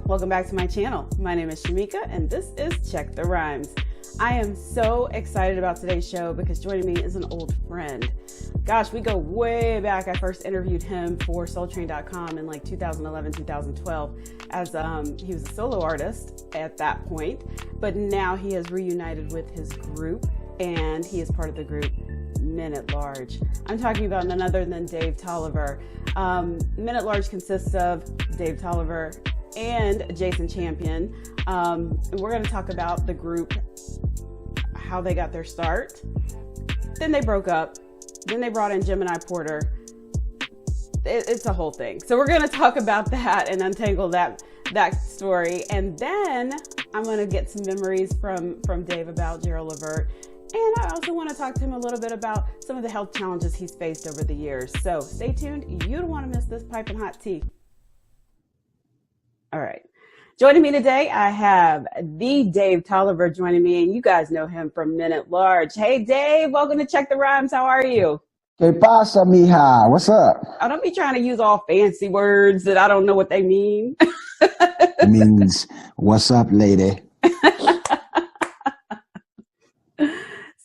Welcome back to my channel. My name is Shamika and this is Check the Rhymes. I am so excited about today's show because joining me is an old friend. Gosh, we go way back. I first interviewed him for soultrain.com in like 2011, 2012 as he was a solo artist at that point, but now he has reunited with his group and he is part of the group Men at Large. I'm talking about none other than Dave Tolliver. Men at Large consists of Dave Tolliver and Jason Champion. And we're going to talk about the group, how they got their start. Then they broke up. Then they brought in Gemini Porter. It's a whole thing. So we're going to talk about that and untangle that story. And then I'm going to get some memories from Dave about Gerald Levert. And I also want to talk to him a little bit about some of the health challenges he's faced over the years. So stay tuned. You don't want to miss this piping hot tea. All right. Joining me today, I have the Dave Tolliver joining me, and you guys know him from Men at Large. Hey, Dave, welcome to Check the Rhymes. How are you? ¿Qué pasa, mija? What's up? I don't be trying to use all fancy words that I don't know what they mean. It means, what's up, lady?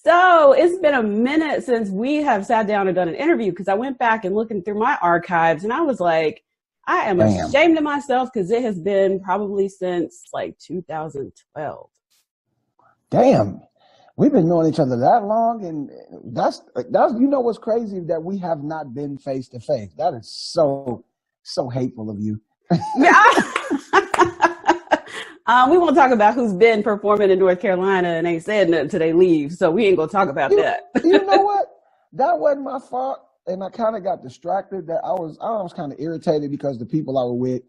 So it's been a minute since we have sat down and done an interview because I went back and looking through my archives and I was like, I am ashamed of myself because it has been probably since like 2012. Damn. We've been knowing each other that long, and that's you know what's crazy? That we have not been face to face. That is so hateful of you. We won't talk about who's been performing in North Carolina and ain't said nothing till they leave, so we ain't gonna talk about that. You know what? That wasn't my fault, and I kind of got distracted. That I was kind of irritated because the people I were with,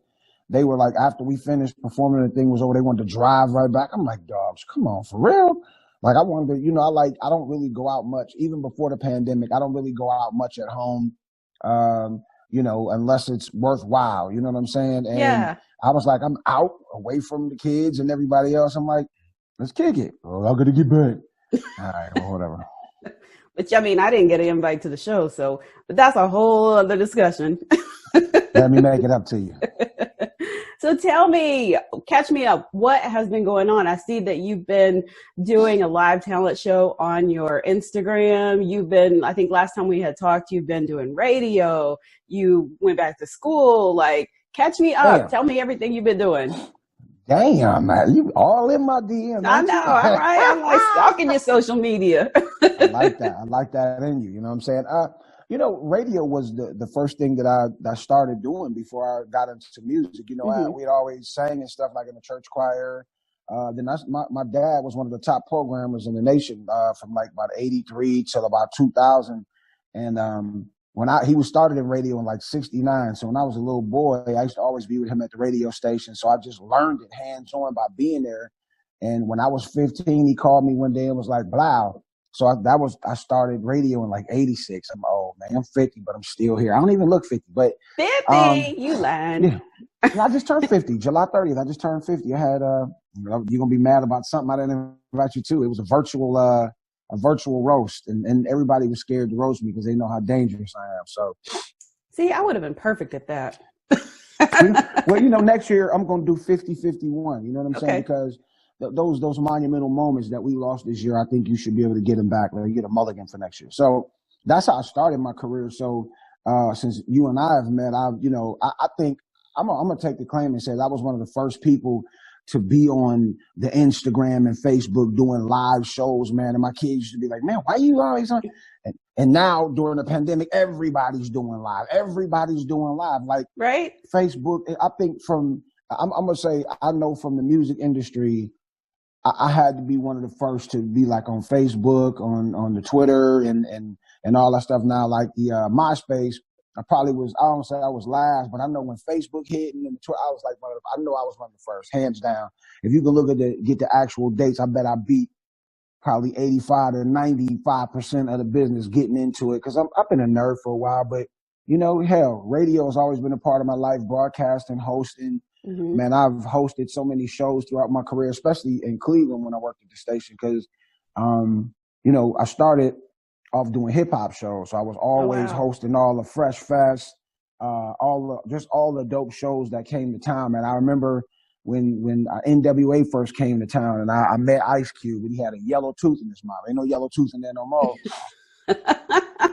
they were like, after we finished performing and the thing was over, they wanted to drive right back. I'm like, dogs, come on, for real? Like I wanted to, I don't really go out much. Even before the pandemic, I don't really go out much at home. Unless it's worthwhile, you know what I'm saying? And yeah. I was like, I'm out away from the kids and everybody else. I'm like, let's kick it. Oh, I'm going to get back. All right, well, whatever. But I mean, I didn't get an invite to the show, but that's a whole other discussion. Let me make it up to you. So tell me, catch me up. What has been going on? I see that you've been doing a live talent show on your Instagram. I think last time we had talked, you've been doing radio. You went back to school. Like, catch me up. Damn. Tell me everything you've been doing. Damn, man. You all in my DM. I know. All right. I'm like stalking your social media. I like that. I like that in you. You know what I'm saying? Radio was the first thing that I started doing before I got into music. We'd always sang and stuff like in the church choir. Then my dad was one of the top programmers in the nation from like about 83 till about 2000. And he was started in radio in like 69. So when I was a little boy, I used to always be with him at the radio station. So I just learned it hands-on by being there. And when I was 15, he called me one day and was like, "Blow." So I started radio in like 86. I'm old, man. I'm 50, but I'm still here. I don't even look 50, but 50, you lying. Yeah, I just turned 50, July 30th. I just turned 50. I had, you're going to be mad about something I didn't invite you to. It was a virtual roast, and everybody was scared to roast me because they know how dangerous I am. So, see, I would have been perfect at that. Well, next year I'm going to do 50-51. You know what I'm saying? Because those monumental moments that we lost this year, I think you should be able to get them back. Or you get a mulligan for next year. So that's how I started my career. So since you and I have met, I think I'm gonna take the claim and say I was one of the first people to be on the Instagram and Facebook doing live shows, man. And my kids used to be like, "Man, why you always on?" And now during the pandemic, everybody's doing live. Everybody's doing live. Like right? Facebook. I think I'm gonna say I know from the music industry. I had to be one of the first to be like on Facebook, on the Twitter and all that stuff. Now, like the MySpace, I don't say I was last, but I know when Facebook hit and then Twitter, I was like I know I was one of the first, hands down. If you can look at get the actual dates, I bet I beat probably 85 to 95% of the business getting into it. Cause I've been a nerd for a while, but hell, radio has always been a part of my life, broadcasting, hosting. Mm-hmm. Man, I've hosted so many shows throughout my career, especially in Cleveland when I worked at the station. Because, I started off doing hip hop shows, so I was always hosting all the Fresh Fest, all the dope shows that came to town. And I remember when NWA first came to town, and I met Ice Cube, and he had a yellow tooth in his mouth. Ain't no yellow tooth in there no more.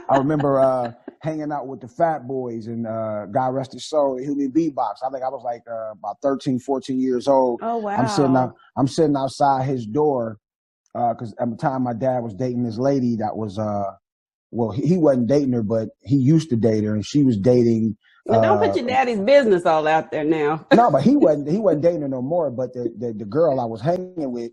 I remember hanging out with the Fat Boys, and God rest his soul, he did beatbox. I think I was like about 13, 14 years old. Oh, wow. I'm sitting outside his door because at the time my dad was dating this lady that was well, he wasn't dating her, but he used to date her, and she was dating. Well, don't put your daddy's business all out there now. No, but he wasn't dating her no more. But the girl I was hanging with,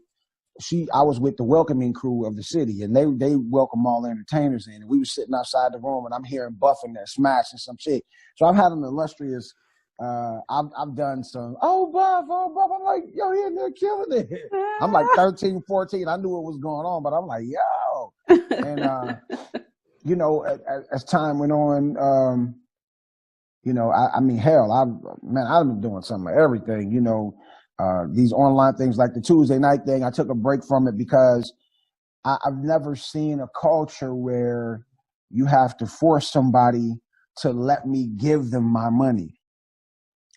I was with the welcoming crew of the city, and they welcome all the entertainers in. And we were sitting outside the room, and I'm hearing buffing and smashing some shit. So I've had an illustrious. I've done some. Oh, Buff. I'm like, yo, he in there killing it. I'm like 13, 14. I knew what was going on, but I'm like, yo. And you know, as time went on, you know, I mean, hell, I've been doing some of everything, you know, these online things like the Tuesday night thing. I took a break from it because I've never seen a culture where you have to force somebody to let me give them my money.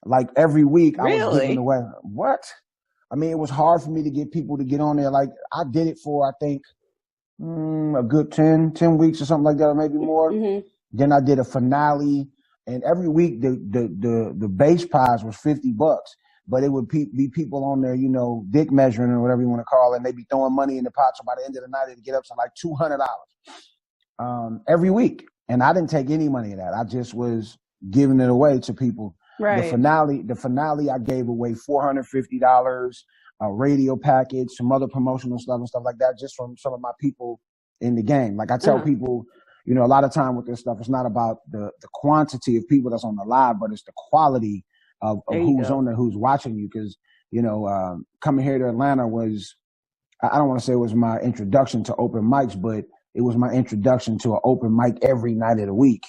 Like every week I was giving away. What? I mean, it was hard for me to get people to get on there. Like I did it for, I think, a good 10 weeks or something like that, or maybe more. Mm-hmm. Then I did a finale. And every week the base prize was $50, but it would be people on there, you know, dick measuring or whatever you want to call it. And they'd be throwing money in the pot. So by the end of the night, it'd get up to like $200 every week. And I didn't take any money of that. I just was giving it away to people. Right. The finale, I gave away $450, a radio package, some other promotional stuff and stuff like that, just from some of my people in the game. Like I tell people, you know, a lot of time with this stuff, it's not about the quantity of people that's on the live, but it's the quality of who's on there, who's watching you. Because, you know, coming here to Atlanta was, I don't want to say it was my introduction to open mics, but it was my introduction to an open mic every night of the week.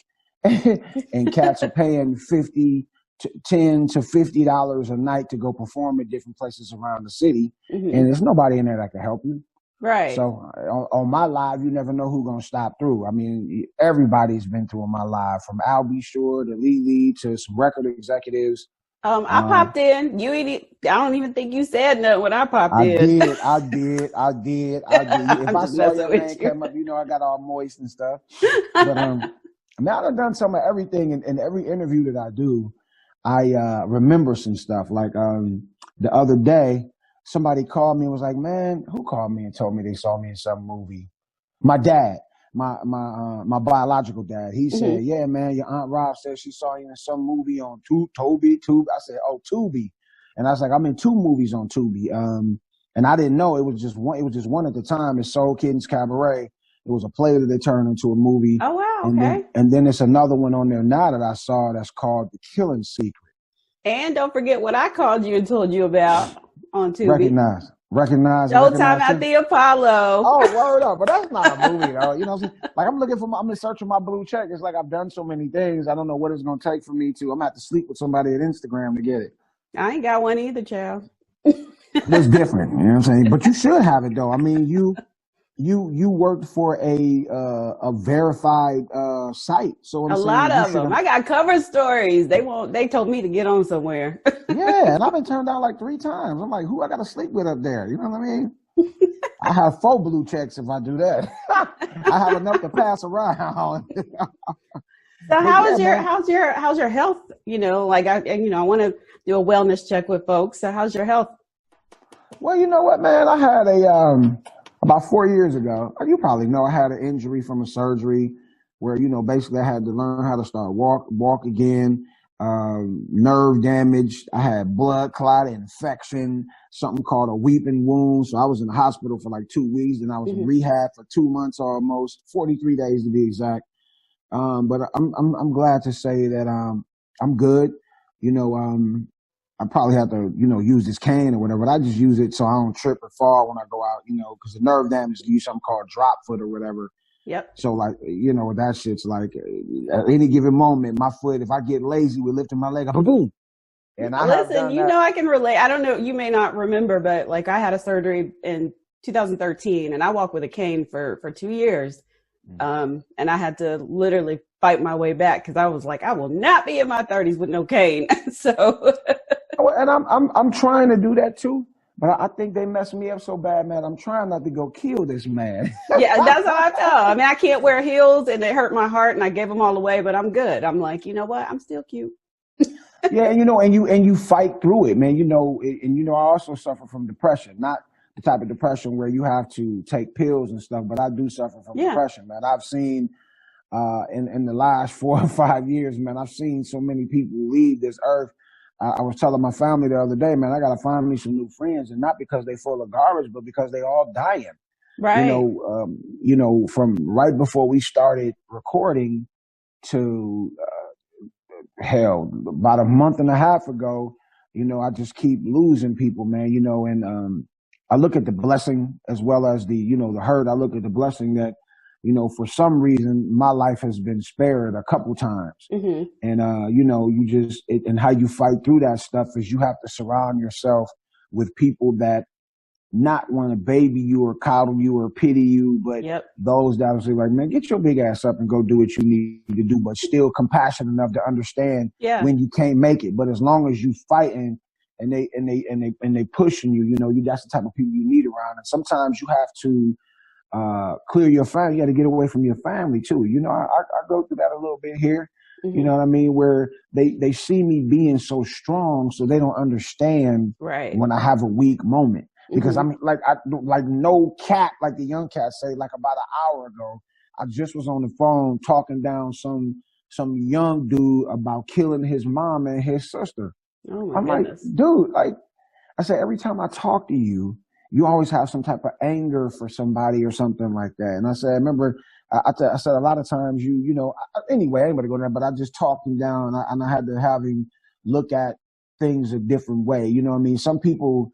And cats are paying $10 to $50 a night to go perform at different places around the city. Mm-hmm. And there's nobody in there that can help you. Right. So on my live, you never know who's going to stop through. I mean, everybody's been through on my live, from Al B. Shore to Lee to some record executives. I popped in. I don't even think you said nothing when I popped in. I did. If I saw your name come up, you know, I got all moist and stuff. But now I've done some of everything. In every interview that I do, I remember some stuff. Like the other day, somebody called me and was like, man, who called me and told me they saw me in some movie? My dad, my biological dad. He said, yeah, man, your Aunt Rob said she saw you in some movie on Tubi. I said, oh, Tubi. And I was like, I'm in 2 movies on Tubi. And I didn't know it was just one. It was just one at the time. It's Soul Kittens Cabaret. It was a play that they turned into a movie. Oh, wow. And then it's another one on there now that I saw that's called The Killing Secret. And don't forget what I called you and told you about on Tubi. Recognize. Showtime at the Apollo. Oh, word up. But that's not a movie, though. You know what I'm saying? Like, I'm in search of my blue check. It's like I've done so many things. I don't know what it's going to take for me to. I'm going to have to sleep with somebody at Instagram to get it. I ain't got one either, child. It's different. You know what I'm saying? But you should have it, though. I mean, you worked for a verified site. So a lot of them. I got cover stories. They told me to get on somewhere. Yeah, and I've been turned down like 3 times. I'm like, who I got to sleep with up there? You know what I mean? I have 4 blue checks if I do that. I have enough to pass around. So how's your health? You know, like I want to do a wellness check with folks. So how's your health? Well, you know what, man? I had about 4 years ago, you probably know, I had an injury from a surgery where, you know, basically I had to learn how to start walk again, nerve damage. I had blood clot infection, something called a weeping wound. So I was in the hospital for like 2 weeks, and I was in rehab for 2 months, almost 43 days to be exact. But I'm glad to say that I'm good. You know, I probably have to, you know, use this cane or whatever, but I just use it so I don't trip or fall when I go out, you know, because the nerve damage gives you something called drop foot or whatever. Yep. So, like, you know, that shit's like at any given moment, my foot, if I get lazy with lifting my leg up, boom. And I can relate. I don't know, you may not remember, but like I had a surgery in 2013 and I walked with a cane for 2 years. And I had to literally fight my way back because I was like, I will not be in my 30s with no cane. So and I'm trying to do that too. But I think they messed me up so bad, man. I'm trying not to go kill this man. Yeah, that's how I felt. I mean, I can't wear heels and it hurt my heart and I gave them all away, but I'm good. I'm like, you know what? I'm still cute. Yeah, and you fight through it, man. I also suffer from depression, not the type of depression where you have to take pills and stuff, but I do suffer from Yeah. depression, man. I've seen in the last 4 or 5 years, man, I've seen so many people leave this earth. I was telling my family the other day, man, I got to find me some new friends, and not because they full of garbage, but because they all dying. Right. From right before we started recording to hell, about a month and a half ago, I just keep losing people, man, and I look at the blessing as well as the hurt. I look at the blessing that, for some reason my life has been spared a couple times. Mm-hmm. And, and how you fight through that stuff is you have to surround yourself with people that not want to baby you or coddle you or pity you, but those that will say like, man, get your big ass up and go do what you need to do, but still compassionate enough to understand when you can't make it. But as long as you fighting and they pushing you, that's the type of people you need around. And sometimes you have to clear your family. You got to get away from your family too. I go through that a little bit here. Mm-hmm. You know what I mean? Where they see me being so strong, so they don't understand when I have a weak moment. Because I mean, like no cat, like the young cats say, like about an hour ago, I just was on the phone talking down some young dude about killing his mom and his sister. Oh my I'm goodness. like, dude, like I said, every time I talk to you, you always have some type of anger for somebody or something like that. And I said, I remember, I said a lot of times anyway, I ain't gonna go there, but I just talked him down and I had to have him look at things a different way. You know what I mean? Some people,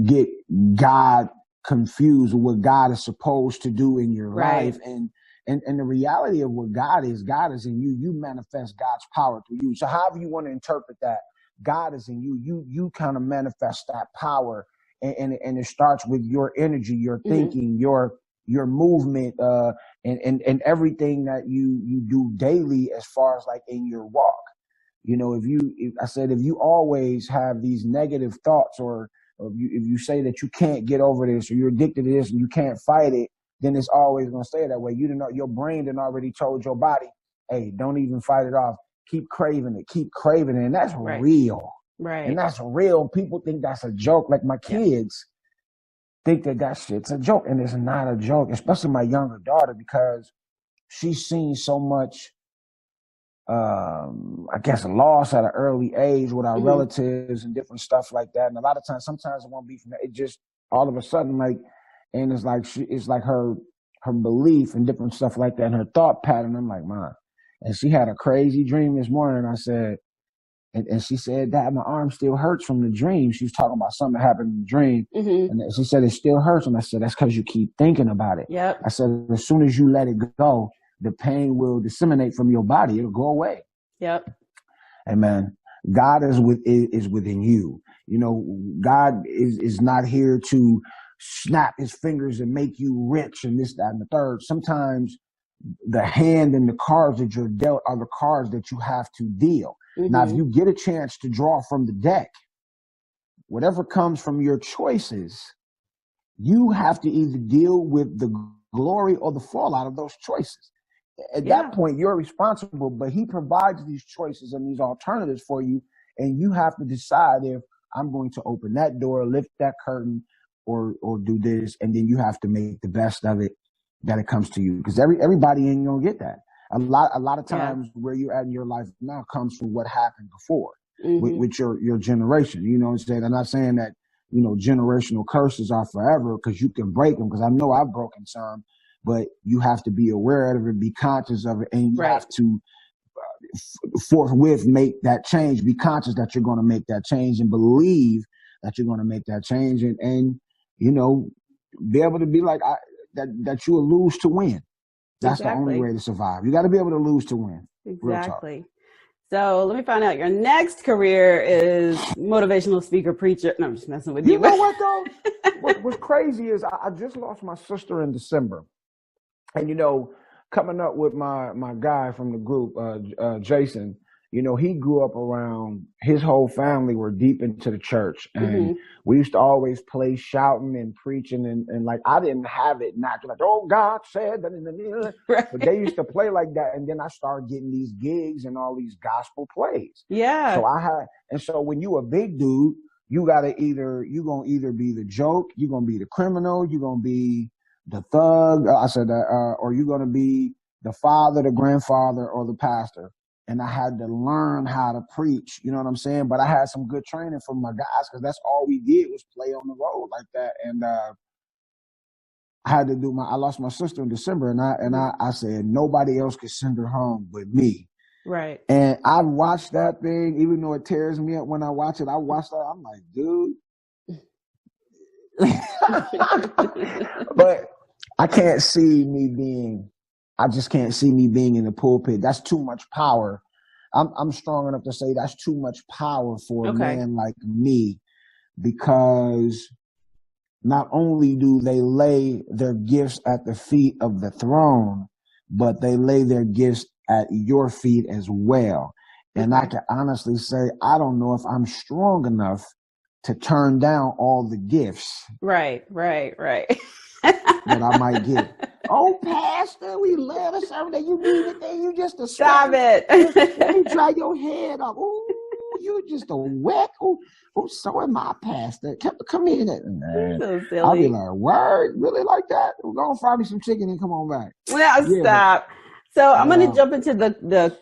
get God confused with what God is supposed to do in your life. And the reality of what God is in you. You manifest God's power through you. So however you want to interpret that, God is in you. You kind of manifest that power. And it starts with your energy, your thinking, your movement, and everything that you do daily as far as like in your walk. If you always have these negative thoughts or if you say that you can't get over this or you're addicted to this and you can't fight it, then it's always going to stay that way. Your brain done already told your body, hey, don't even fight it off. Keep craving it. And that's real. Right. And that's real. People think that's a joke. Like my kids think that shit's a joke, and it's not a joke, especially my younger daughter, because she's seen so much I guess loss at an early age with our relatives and different stuff like that. And a lot of times, sometimes it won't be from that. It just all of a sudden, and it's like her belief and different stuff like that and her thought pattern. I'm like, Mom. And she had a crazy dream this morning. And I said, and she said, Dad, my arm still hurts from the dream. She was talking about something that happened in the dream. And she said, it still hurts. And I said, that's because you keep thinking about it. Yep. I said, as soon as you let it go, the pain will disseminate from your body. It'll go away. Yep. Amen. God is within you. God is not here to snap his fingers and make you rich and this, that, and the third. Sometimes the hand and the cards that you're dealt are the cards that you have to deal. Now, if you get a chance to draw from the deck, whatever comes from your choices, you have to either deal with the glory or the fallout of those choices. At that point, you're responsible, but he provides these choices and these alternatives for you. And you have to decide if I'm going to open that door, lift that curtain, or do this. And then you have to make the best of it that it comes to you. Because everybody ain't going to get that. A lot of times where you're at in your life now comes from what happened before with your generation. You know what I'm saying? I'm not saying that, generational curses are forever because you can break them, because I know I've broken some. But you have to be aware of it, be conscious of it, and you have to forthwith make that change. Be conscious that you're going to make that change and believe that you're going to make that change, and be able to be like that you will lose to win. That's the only way to survive. You got to be able to lose to win. Exactly. So let me find out. Your next career is motivational speaker, preacher. No, I'm just messing with you. You know what though? What's crazy is I just lost my sister in December. And, coming up with my guy from the group, Jason, he grew up around, his whole family were deep into the church. And we used to always play shouting and preaching. And like, I didn't have it naturally. Like, oh, God said, Right. but they used to play like that. And then I started getting these gigs and all these gospel plays. Yeah. So when you a big dude, you're gonna either be the joke, you're gonna be the criminal, you're gonna be the thug. I said that, or you're gonna be the father, the grandfather, or the pastor. And I had to learn how to preach. You know what I'm saying? But I had some good training from my guys, because that's all we did was play on the road like that. And I had to I lost my sister in December, and I said nobody else could send her home but me. Right. And I watched that thing, even though it tears me up when I watch it. I watched that. I'm like, dude. But I just can't see me being in the pulpit. That's too much power. I'm strong enough to say that's too much power for a man like me, because not only do they lay their gifts at the feet of the throne, but they lay their gifts at your feet as well. And I can honestly say, I don't know if I'm strong enough to turn down all the gifts. Right. That I might get. Oh, Pastor, we love the sermon that you need it. You just a stop it. Let me dry your head up. Ooh, you just a wet. Ooh, so am I, Pastor. Come in. So silly. I'll be like, word, really like that? We're gonna fry me some chicken and come on back. Well, stop. So I'm going to jump into the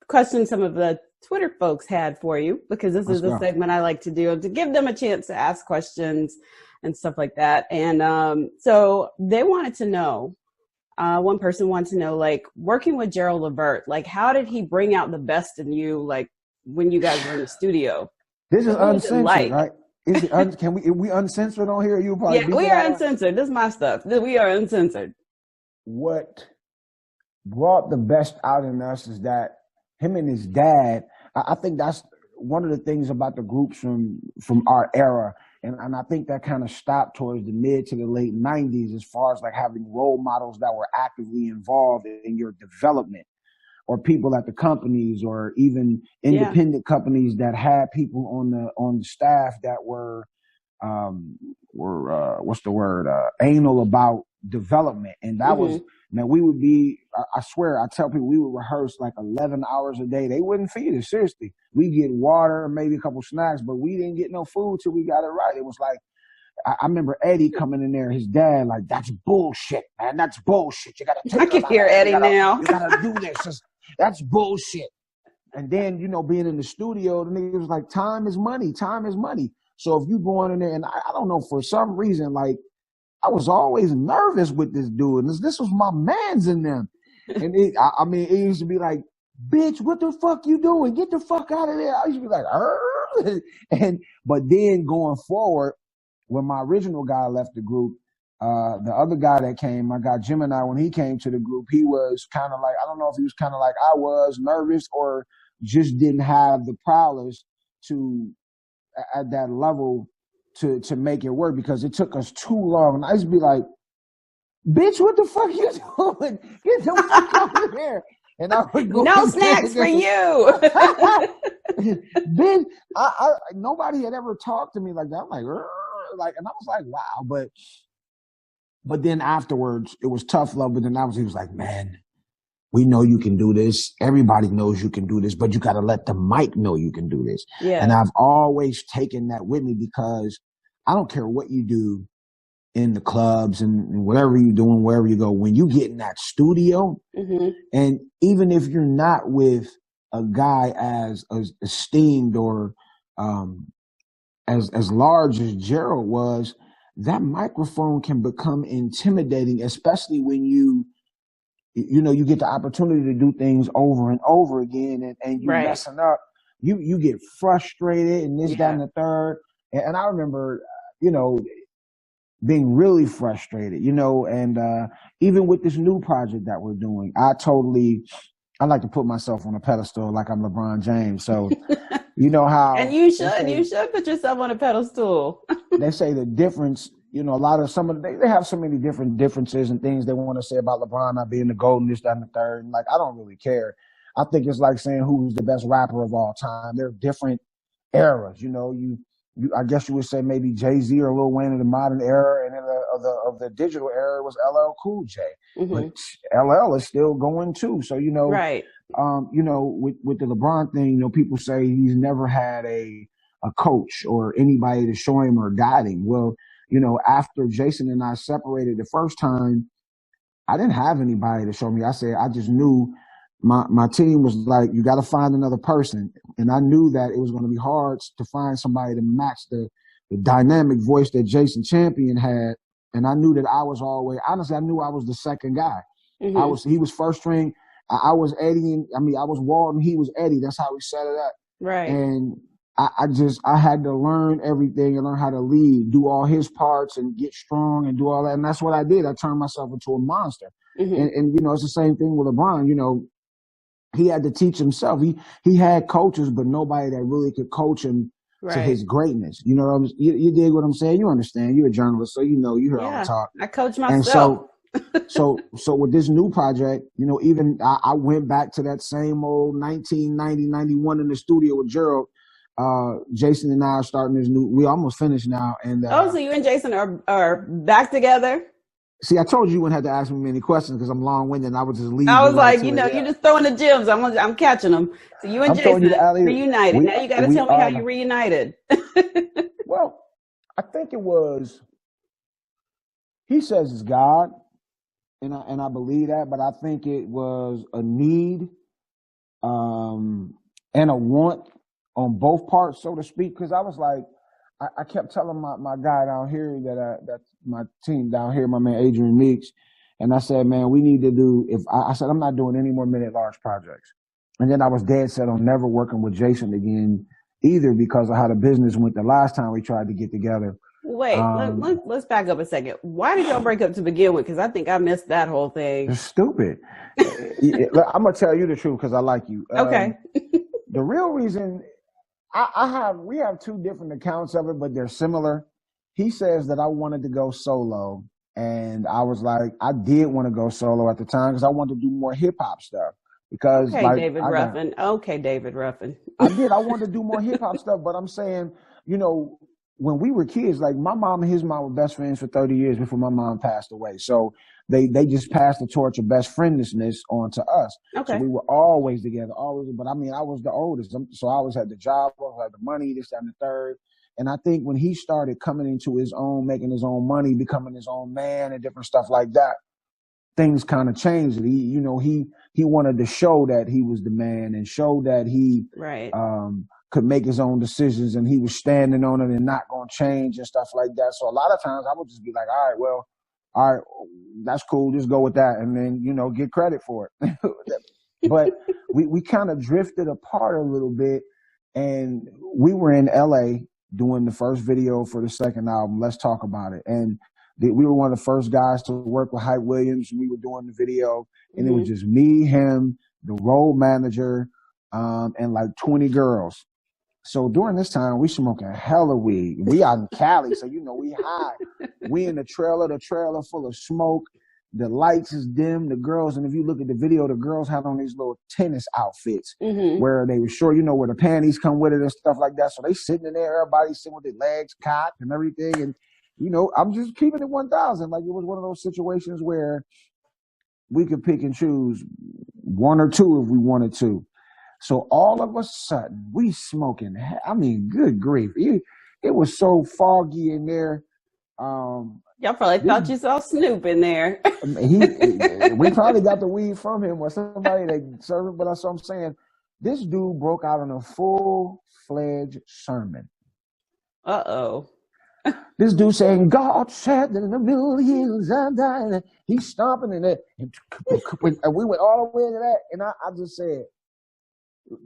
questions some of the Twitter folks had for you, because this is a segment I like to do to give them a chance to ask questions and stuff like that. And so they wanted to know, one person wanted to know, like, working with Gerald Levert, like, how did he bring out the best in you, like, when you guys were in the studio? This is uncensored, right? Is it can we uncensored on here? You probably we are uncensored. This is my stuff. We are uncensored. What brought the best out in us is that him and his dad, I think that's one of the things about the groups from our era. And I think that kind of stopped towards the mid to the late 90s, as far as like having role models that were actively involved in your development, or people at the companies, or even independent companies that had people on the staff that were what's the word, anal about development. And that was, man, we would be, I swear, I tell people, we would rehearse like 11 hours a day. They wouldn't feed us, seriously. We get water, maybe a couple snacks, but we didn't get no food till we got it right. It was like, I remember Eddie coming in there, his dad, like, that's bullshit, man. That's bullshit. You got to take I can hear Eddie now. You got to do this. That's bullshit. And then, being in the studio, the nigga was like, time is money. Time is money. So if you go in there, and I don't know, for some reason, like, I was always nervous with this dude. And this was my mans in them. And it used to be like, bitch, what the fuck you doing? Get the fuck out of there. I used to be like, but then going forward, when my original guy left the group, the other guy that came, my guy Gemini, when he came to the group, he was kind of like, I don't know if he was kind of like I was, nervous, or just didn't have the prowess to, at that level, to make it work, because it took us too long. And I used to be like, bitch, what the fuck you doing? Get the fuck over here. And I would go, no snacks for you. Then nobody had ever talked to me like that. I'm like, and I was like, wow. But then afterwards, it was tough love. But then he was like, man, we know you can do this. Everybody knows you can do this, but you got to let the mic know you can do this. Yeah. And I've always taken that with me, because I don't care what you do in the clubs and whatever you're doing, wherever you go, when you get in that studio, and even if you're not with a guy as esteemed or as large as Gerald was, that microphone can become intimidating, especially when you get the opportunity to do things over and over again, and you messing up, you get frustrated and this, that, and the third. And I remember, being really frustrated, and even with this new project that we're doing, I like to put myself on a pedestal like I'm LeBron James. So, you know how. And you should put yourself on a pedestal. They say the difference, a lot of they have so many different differences and things they want to say about LeBron not being the GOAT and this, that, and the third. And like, I don't really care. I think it's like saying who's the best rapper of all time. They're different eras. I guess you would say maybe Jay-Z or Lil Wayne in the modern era, and then of the digital era was LL Cool J. But LL is still going too. So Right. with the LeBron thing, people say he's never had a coach or anybody to show him or guide him. Well, after Jason and I separated the first time, I didn't have anybody to show me. I said I just knew my team was like, you got to find another person, and I knew that it was going to be hard to find somebody to match the dynamic voice that Jason Champion had. And I knew that I was always, honestly, I knew I was the second guy. He was first string. I was Eddie. I was Walton. He was Eddie. That's how we set it up. Right. And I had to learn everything and learn how to lead, do all his parts and get strong and do all that. And that's what I did. I turned myself into a monster. And it's the same thing with LeBron. He had to teach himself. He had coaches, but nobody that really could coach him to his greatness. You dig what I'm saying? You understand. You're a journalist, so you hear all the talk. I coach myself. And so with this new project, even I went back to that same old 1990, 91 in the studio with Gerald. Jason and I are starting this new. We almost finished now. And so you and Jason are back together? See, I told you wouldn't have to ask me many questions because I'm long-winded and I would just leave. I was like, you're just throwing the gems. I'm catching them. So you and Jason reunited. Now you got to tell me how you reunited. Well, I think it was, he says it's God, and I believe that, but I think it was a need and a want on both parts, so to speak, because I was like, I kept telling my guy down here that's my team down here, my man Adrian Meeks, and I said, man, we need to do. I said I'm not doing any more minute large projects, and then I was dead set on never working with Jason again either because of how the business went the last time we tried to get together. Wait, let's back up a second. Why did y'all break up to begin with? Because I think I missed that whole thing. It's stupid. I'm gonna tell you the truth because I like you. Okay. The real reason. We have two different accounts of it, but they're similar. He says that I wanted to go solo, and I was like, I did want to go solo at the time because I wanted to do more hip hop stuff. Because David Ruffin. I did. I wanted to do more hip hop stuff, but I'm saying, when we were kids, like my mom and his mom were best friends for 30 years before my mom passed away. So they just passed the torch of best friendlessness on to us. Okay. So we were always together, always. But I was the oldest, so I always had the job, I always had the money, this, that, and the third. And I think when he started coming into his own, making his own money, becoming his own man and different stuff like that, things kind of changed. He wanted to show that he was the man and show that he could make his own decisions, and he was standing on it and not going to change and stuff like that. So a lot of times I would just be like, all right, that's cool. Just go with that. And then, get credit for it. But we kind of drifted apart a little bit, and we were in LA doing the first video for the second album. Let's Talk About It. And we were one of the first guys to work with Hype Williams. We were doing the video, and it was just me, him, the road manager, and like 20 girls. So during this time, we smoking hella weed. We out in Cali, so we high. We in the trailer full of smoke. The lights is dim. The girls, and if you look at the video, the girls had on these little tennis outfits where they were short, where the panties come with it and stuff like that. So they sitting in there, everybody sitting with their legs cocked and everything. And, I'm just keeping it 1,000. Like it was one of those situations where we could pick and choose one or two if we wanted to. So all of a sudden, we smoking. Good grief. It was so foggy in there. Y'all probably thought you saw Snoop in there. We probably got the weed from him or somebody that served it. But that's what I'm saying. This dude broke out in a full-fledged sermon. Uh-oh. This dude saying, God said that in the middle of the hills I died. He's stomping in it. And we went all the way to that. And I just said,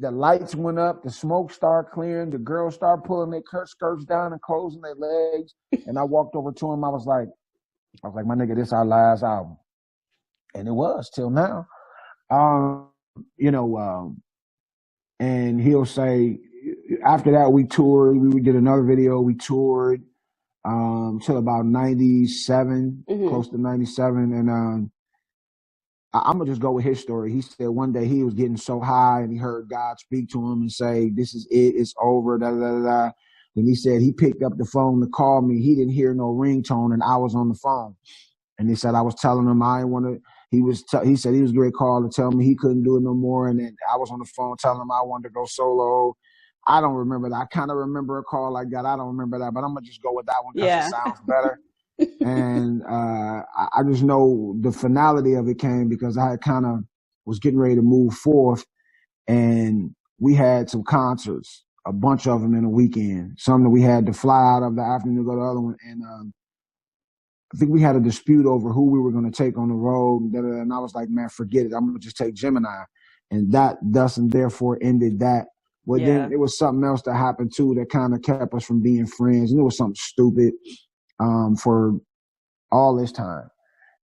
the lights went up, the smoke started clearing, the girls started pulling their skirts down and closing their legs. And I walked over to him. I was like, my nigga, this our last album. And it was till now. And he'll say, after that we toured, we did another video, we toured till about 97, close to 97. And I'm gonna just go with his story. He said one day he was getting so high and he heard God speak to him and say, "This is it. It's over." Da da da da. Then he said he picked up the phone to call me. He didn't hear no ringtone, and I was on the phone. And he said I was telling him I didn't want to. He said he was great call to tell me he couldn't do it no more. And then I was on the phone telling him I wanted to go solo. I don't remember that. I kind of remember a call like that. I don't remember that, but I'm gonna just go with that one because it Yeah. sounds better. And I just know the finality of it came because I kind of was getting ready to move forth, and we had some concerts, a bunch of them in a weekend. Some that we had to fly out of the afternoon to go to the other one, and I think we had a dispute over who we were going to take on the road, and I was like, man, forget it. I'm going to just take Gemini. And that thus and therefore ended that. Well, Yeah. then it was something else that happened too that kind of kept us from being friends. And it was something stupid for all this time.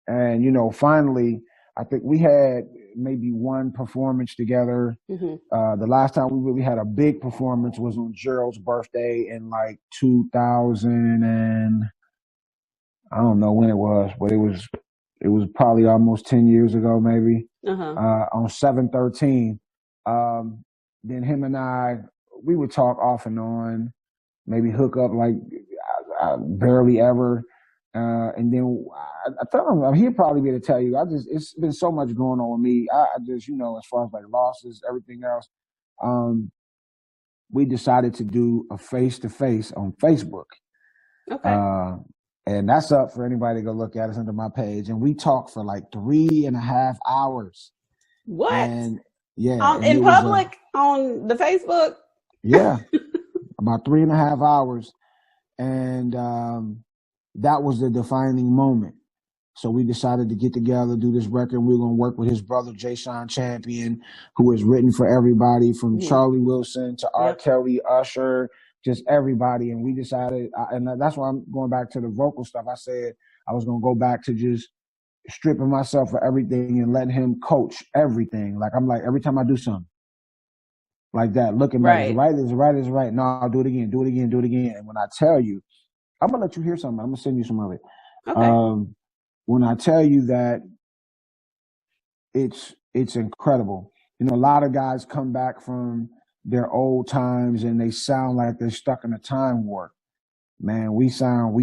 And, you know, finally, I think we had maybe one performance together. The last time we really had a big performance was on Gerald's birthday in like 2000 and I don't know when it was, but it was probably almost 10 years ago, maybe. On 7/13. Then him and I, we would talk off and on, maybe hook up like barely ever. And then I tell him, he'd probably be able to tell you, it's been so much going on with me. I just, you know, as far as like losses, everything else, we decided to do a face-to-face on Facebook. Okay. And that's up for anybody to go look at. It's under my page. And we talked for like 3.5 hours. What? And yeah. And in public on the Facebook? Yeah. About 3.5 hours. And that was the defining moment. So we decided to get together, do this record. We were going to work with his brother, Jay Sean Champion, who has written for everybody from Charlie Wilson to R. Kelly, Usher, just everybody. And we decided, and that's why I'm going back to the vocal stuff. I said I was going to go back to just stripping myself for everything and letting him coach everything. Like, I'm like, every time I do something like that, looking back, is it right? No, I'll do it again. And when I tell you, I'm going to let you hear something. I'm going to send you some of it. Okay. When I tell you that it's incredible. You know, a lot of guys come back from their old times and they sound like they're stuck in a time warp. Man, we sound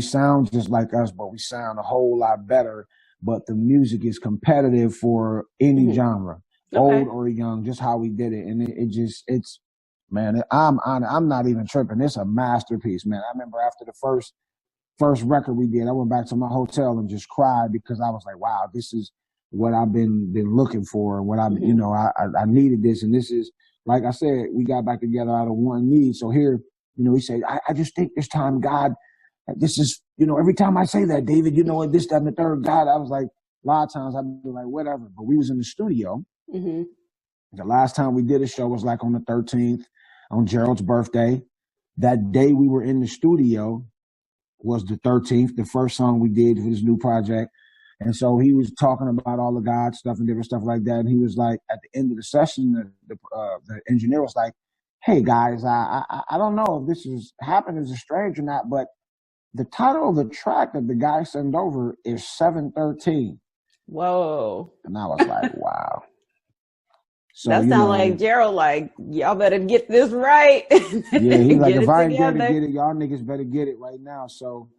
just like us, but we sound a whole lot better. But the music is competitive for any genre, old or young, just how we did it. And it's man, I'm not even tripping. It's a masterpiece, man. I remember after the first record we did, I went back to my hotel and just cried because I was like, wow, this is what I've been looking for. And what you know, I needed this. And this is, like I said, we got back together out of one need. So here, you know, he said, I just think this time, God, this is, you know, every time I say that, David, you know, this, that, and the third, God, I was like, a lot of times I'd be like, whatever. But we was in the studio. The last time we did a show was like on the 13th, on Gerald's birthday. That day we were in the studio was the 13th, the first song we did for his new project. And so he was talking about all the God stuff and different stuff like that. And he was like, at the end of the session, the engineer was like, hey, guys, I don't know if this is happened as a stranger or not, but the title of the track that the guy sent over is 7/13. Whoa. And I was like, wow. So, that sounds like Gerald, like, y'all better get this right. Yeah, he's like, if I ain't there to get it, y'all niggas better get it right now. So,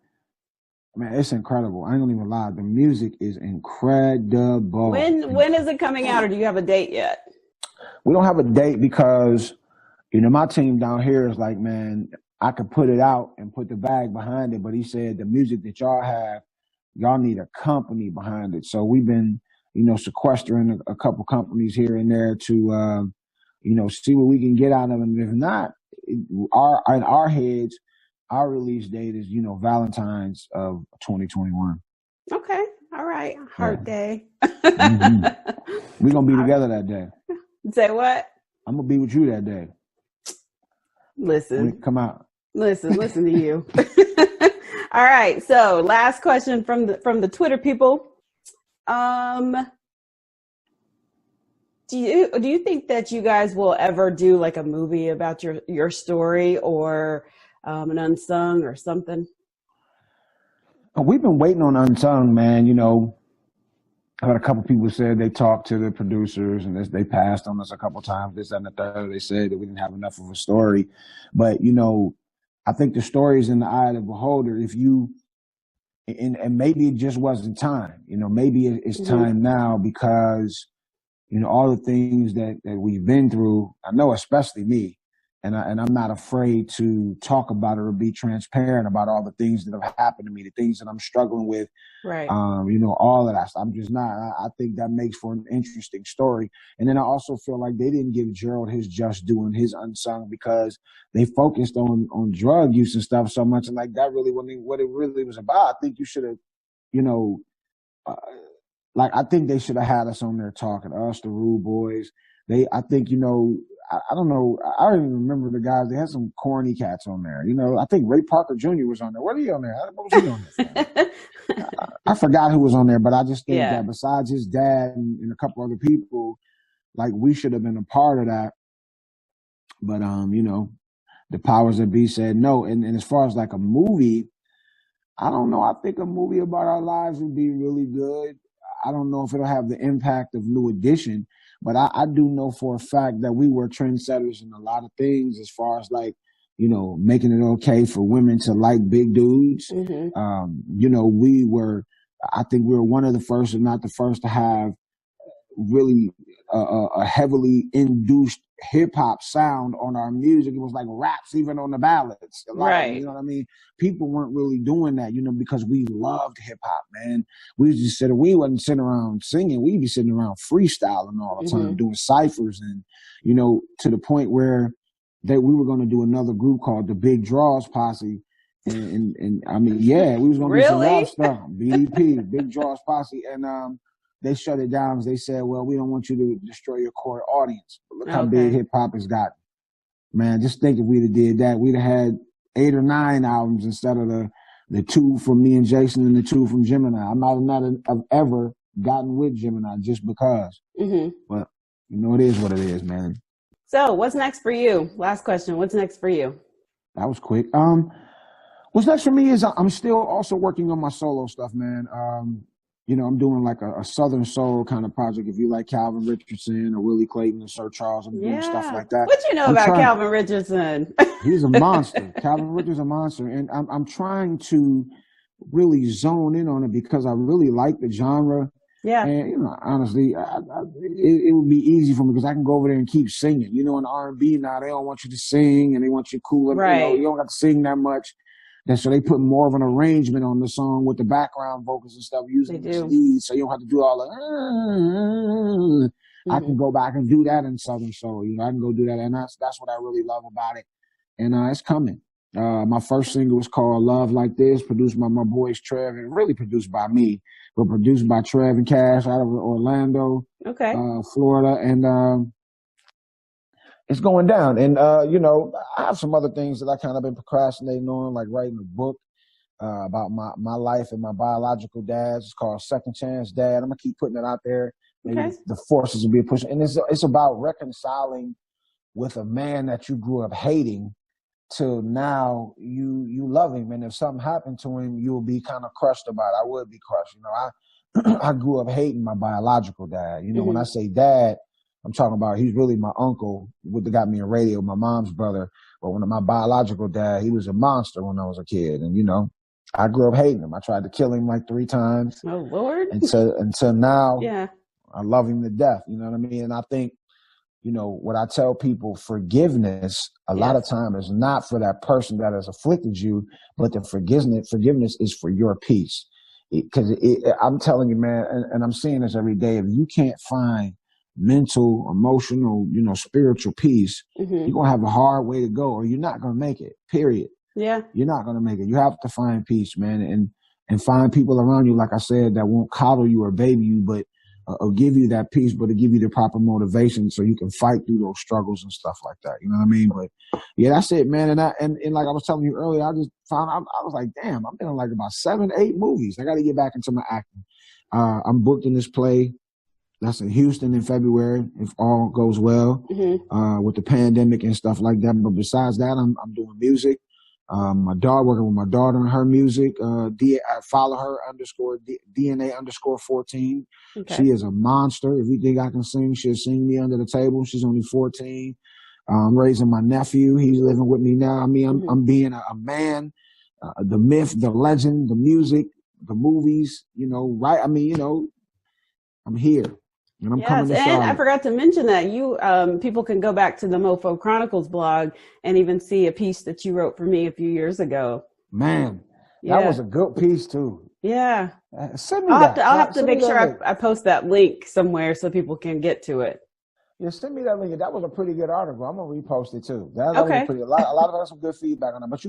man, it's incredible. I ain't gonna even lie. The music is incredible. When is it coming out, or do you have a date yet? We don't have a date because, you know, my team down here is like, man, I could put it out and put the bag behind it. But he said the music that y'all have, y'all need a company behind it. So we've been, you know, sequestering a couple companies here and there to, you know, see what we can get out of them. If not, in our heads, our release date is, you know, Valentine's of 2021. Okay. All right. Heart Day. We're going to be together that day. Say what? I'm going to be with you that day. Listen. Come out. Listen to you. All right. So last question from the Twitter people. Do you think that you guys will ever do like a movie about your story, or an Unsung or something? We've been waiting on Unsung, man. You know, I heard a couple people said they talked to the producers and they passed on us a couple times, this, that, and the third. They said that we didn't have enough of a story. But, I think the story is in the eye of the beholder. And maybe it just wasn't time. Maybe it's time now because, all the things that we've been through, I know especially me, and I'm not afraid to talk about it or be transparent about all the things that have happened to me, the things that I'm struggling with. Right. All of that stuff. I'm just not. I think that makes for an interesting story. And then I also feel like they didn't give Gerald his just due and his unsung because they focused on drug use and stuff so much. And like that really wasn't what it really was about. I think you should have, I think they should have had us on there talking, us, the Rude Boys. I think, I don't know. I don't even remember the guys. They had some corny cats on there. I think Ray Parker Jr. was on there. What are you on there? What was he on there? I forgot who was on there, but I just think that besides his dad and a couple other people, like we should have been a part of that. But, the powers that be said no. And as far as like a movie, I don't know. I think a movie about our lives would be really good. I don't know if it'll have the impact of New Edition, but I do know for a fact that we were trendsetters in a lot of things as far as like, making it okay for women to like big dudes. I think we were one of the first, if not the first, to have really a heavily induced hip hop sound on our music. It was like raps, even on the ballads. Right. You know what I mean? People weren't really doing that, because we loved hip hop, man. We wasn't sitting around singing. We'd be sitting around freestyling all the time, doing ciphers, and to the point where that we were going to do another group called the Big Draws Posse. And I mean, we was going to do some rap stuff. BDP, Big Draws Posse. And they shut it down because they said, well, we don't want you to destroy your core audience. But look how big hip hop has gotten. Man, just think if we'd have did that, we'd have had 8 or 9 albums instead of the 2 from me and Jason and the 2 from Gemini. I might not have ever gotten with Gemini just because. But, it is what it is, man. So what's next for you? Last question. What's next for you? That was quick. What's next for me is I'm still also working on my solo stuff, man. I'm doing like a Southern Soul kind of project. If you like Calvin Richardson or Willie Clayton or Sir Charles, I'm doing stuff like that. What you know about Calvin Richardson? He's a monster. Calvin Richardson's a monster. And I'm trying to really zone in on it because I really like the genre. Yeah. And, honestly, it would be easy for me because I can go over there and keep singing. In R&B now, they don't want you to sing and they want you cool. Right. You don't have to sing that much. And so they put more of an arrangement on the song with the background vocals and stuff using the leads. So you don't have to do all the. I can go back and do that in Southern Soul. I can go do that. And that's what I really love about it. And it's coming. My first single was called Love Like This, produced by my boys Trev, and really produced by me, but produced by Trev and Cash out of Orlando, Florida. And it's going down. And, I have some other things that I kind of been procrastinating on, like writing a book about my life and my biological dad. It's called Second Chance Dad. I'm going to keep putting it out there. Maybe the forces will be a push. And it's about reconciling with a man that you grew up hating till now you love him. And if something happened to him, you'll be kind of crushed about it. I would be crushed. I grew up hating my biological dad. When I say dad, I'm talking about he's really my uncle, what got me in radio, my mom's brother. But when my biological dad, he was a monster when I was a kid. And, I grew up hating him. I tried to kill him like 3 times. Oh, Lord. Until now, I love him to death. You know what I mean? And I think, what I tell people, forgiveness, a lot of time is not for that person that has afflicted you, but the forgiveness is for your peace. Because I'm telling you, man, and I'm seeing this every day, if you can't find mental, emotional, spiritual peace, you're going to have a hard way to go or you're not going to make it, period. Yeah. You're not going to make it. You have to find peace, man, and find people around you, like I said, that won't coddle you or baby you, but give you that peace, but to give you the proper motivation so you can fight through those struggles and stuff like that. You know what I mean? But that's it, man. And like I was telling you earlier, I just found I was like, damn, I'm in like about 7, 8 movies. I got to get back into my acting. I'm booked in this play. That's in Houston in February, if all goes well, with the pandemic and stuff like that. But besides that, I'm doing music. My daughter, working with my daughter and her music. I follow her DNA_14. Okay. She is a monster. If you think I can sing, she'll sing me under the table. She's only 14. I'm raising my nephew. He's living with me now. I mean, I'm being a man, the myth, the legend, the music, the movies, right? I mean, I'm here and I'm coming to Charlotte. And I forgot to mention that you, people can go back to the Mofo Chronicles blog and even see a piece that you wrote for me a few years ago. Man, that was a good piece too. Yeah. Send me that. I'll have to make sure I post that link somewhere so people can get to it. Yeah, send me that link. That was a pretty good article. I'm gonna repost it too. That was a lot of us some good feedback on it. But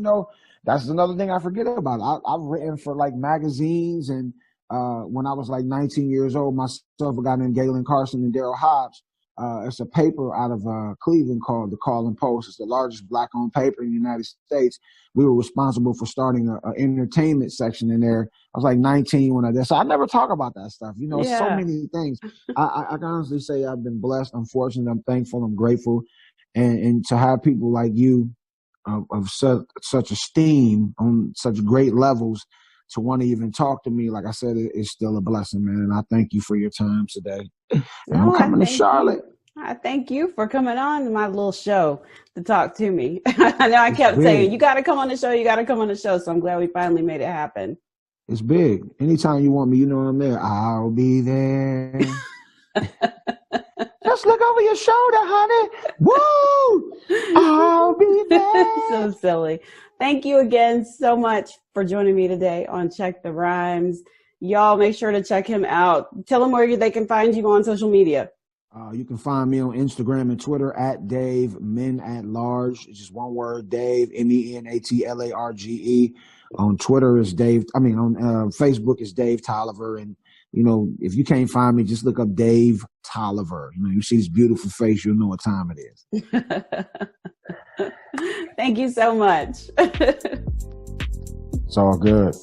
that's another thing I forget about. I've written for like magazines, and when I was like 19 years old, myself, a guy named Galen Carson and Daryl Hobbs. It's a paper out of Cleveland called the Call and Post. It's the largest black-owned paper in the United States. We were responsible for starting an entertainment section in there. I was like 19 when I did. So I never talk about that stuff. So many things. I can honestly say I've been blessed. I'm fortunate. I'm thankful. I'm grateful. And to have people like you of such esteem on such great levels to want to even talk to me, like I said, it's still a blessing, man. And I thank you for your time today. And I'm coming to Charlotte. I thank you for coming on my little show to talk to me. I know I kept saying, you got to come on the show. You got to come on the show. So I'm glad we finally made it happen. It's big. Anytime you want me, you know I'm there. I'll be there. Just look over your shoulder, honey. Woo! I'll be there. So silly. Thank you again so much for joining me today on Check the Rhymes. Y'all make sure to check him out. Tell them where they can find you on social media. You can find me on Instagram and Twitter at Dave Men at Large. It's just one word, Dave, MENATLARGE. On Twitter is Dave. On Facebook is Dave Tolliver. And, if you can't find me, just look up Dave Tolliver. You see his beautiful face, you'll know what time it is. Thank you so much. It's all good.